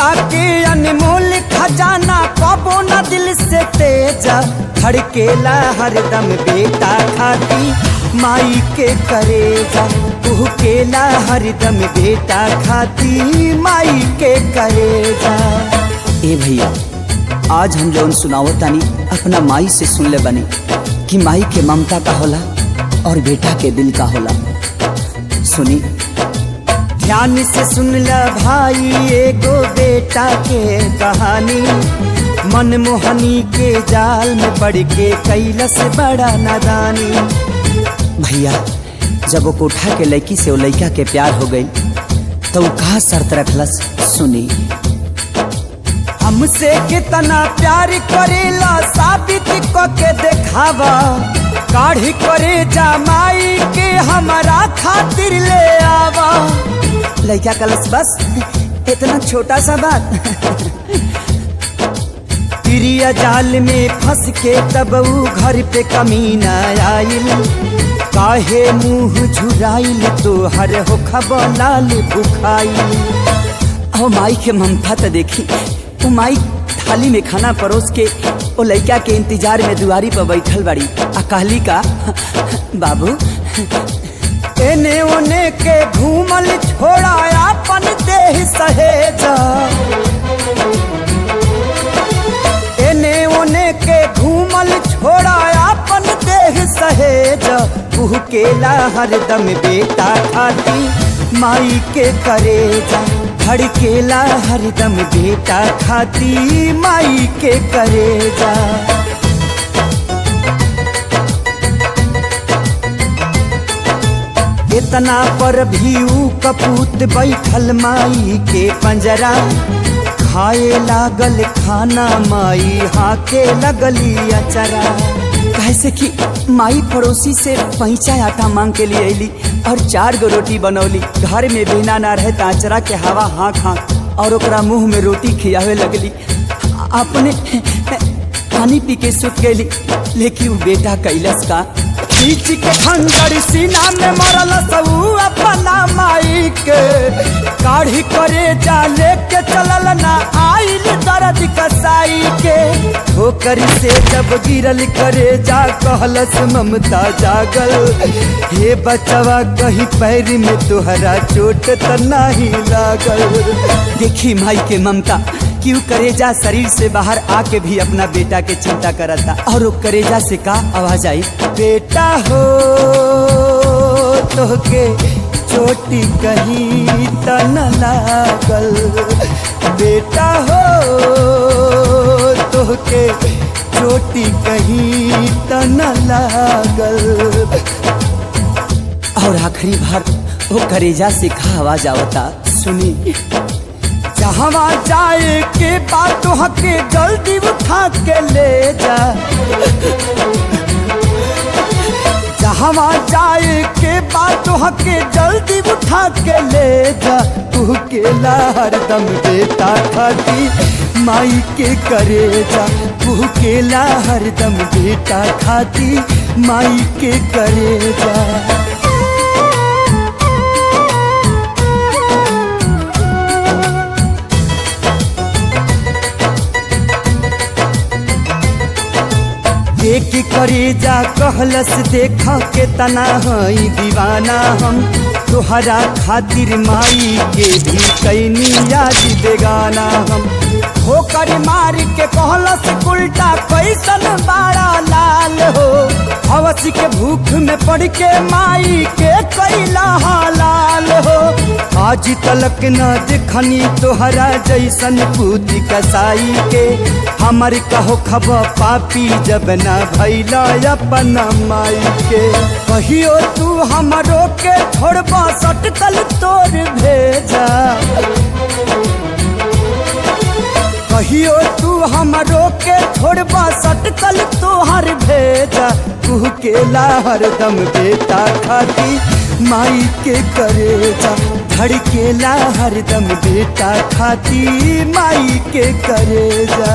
ममता के अनमोल खजाना कबो न दिल से तेजा धड़केला हरदम बेटा खाती माई के करेजा कुहकेला हरदम बेटा खाती माई के करेजा। ए भैया, आज हम जौन सुनावत तानी अपना माई से सुन ले बने कि माई के ममता का होला और बेटा के दिल का होला। सुनी ध्यान से सुन ल भाई एगो बेटा के कहानी, मनमोहनी के जाल में पड़ के कैलस बड़ा नादानी। भैया, जब वो कोठा के लड़की से वो लड़का के प्यार हो गई तो वो कहा शर्त रखलस। सुनी हमसे कितना प्यार करेला साबित क के देखावा, काढ़ी करे जमाई के हमारा खातिर ले आवा। लड़का कलस बस इतना छोटा सा बात। प्रिया जाल में फंस के तब ऊ घर पे कमीना आइल, काहे मुंह झुराइल तो हर हो खबर लाल बुखाइल। ओ माई के ममता तो देखी, वो माई थाली में खाना परोस के वो लड़का के इंतजार में दुआरी पर बैठल बड़ी आ कहली का, बाबू एने ओने के घूमल छोड़ा अपन देह सहेजा, एने ओने के घूमल छोड़ा अपन देह सहेजा। कुहकेला हरदम बेटा खाती माई के करेजा, धड़केला हरदम बेटा खाती माई के करेजा। इतना पर भी ऊ कपूत बैठल माई के पंजरा, खाए लागल खाना माई हाके लगली अचरा। कैसे कि माई पड़ोसी से पैंचा आटा मांग के लिए अली और 4 गो रोटी बनौली। घर में बिना ना रहे ताचरा के हवा हाँक हाँक और ओकरा मुंह में रोटी खियावे लगली। अपने पानी पी के सुत गई, लेकिन वो बेटा कैलस का, खींच के खंजर सीना में मरल सबू अपना माई के, काढ़ी करे जा लेके चलल ना आइल दर्द कसाई के। ठोकर से जब गिरल करे जा कहलस ममता जागल, हे बचवा कहीं पैर में तुहरा चोट त नहीं लागल। देखी माई के ममता क्यों करेजा शरीर से बाहर आके भी अपना बेटा के चिंता करता। और वो करेजा से का आवाज आई, बेटा हो तोहके चोटी कहीं त न लागल, बेटा हो तोहके चोटी कहीं त न लागल। और आखिरी बार वो करेजा से का आवाज आवता, सुनी जहाँ जाए के बात हके जल्दी उठा के ले जा, जहाँ जाए के बात हके जल्दी उठा के ले जा। तू केला हरदम बेटा खाती माई के करेजा, तू केला हरदम बेटा खाती माई के करेजा। एक करेजा कहलस देखा के तना हई दीवाना हम, तोहरा खातिर माई के भी कैनी याद बेगाना हम। ठोकर मार के कहलस उल्टा कैसन बाड़ा लाल हो, हवस के भूख में पड़ के माई के कैला हालाल हो। आज तलक न देखनी तोहरा जैसन पूती कसाई के, हमर कहो खब पापी जब न भैला अपना माई के। कहियो तू हमरो के छोड़बा सटकल तोर भेजा, कहियो तू हमरो के छोड़बा सटकल तोहर भेजा। तू केला हरदम बेटा खाती माई के करेजा, धड़केला हरदम बेटा खाती माई के करेजा।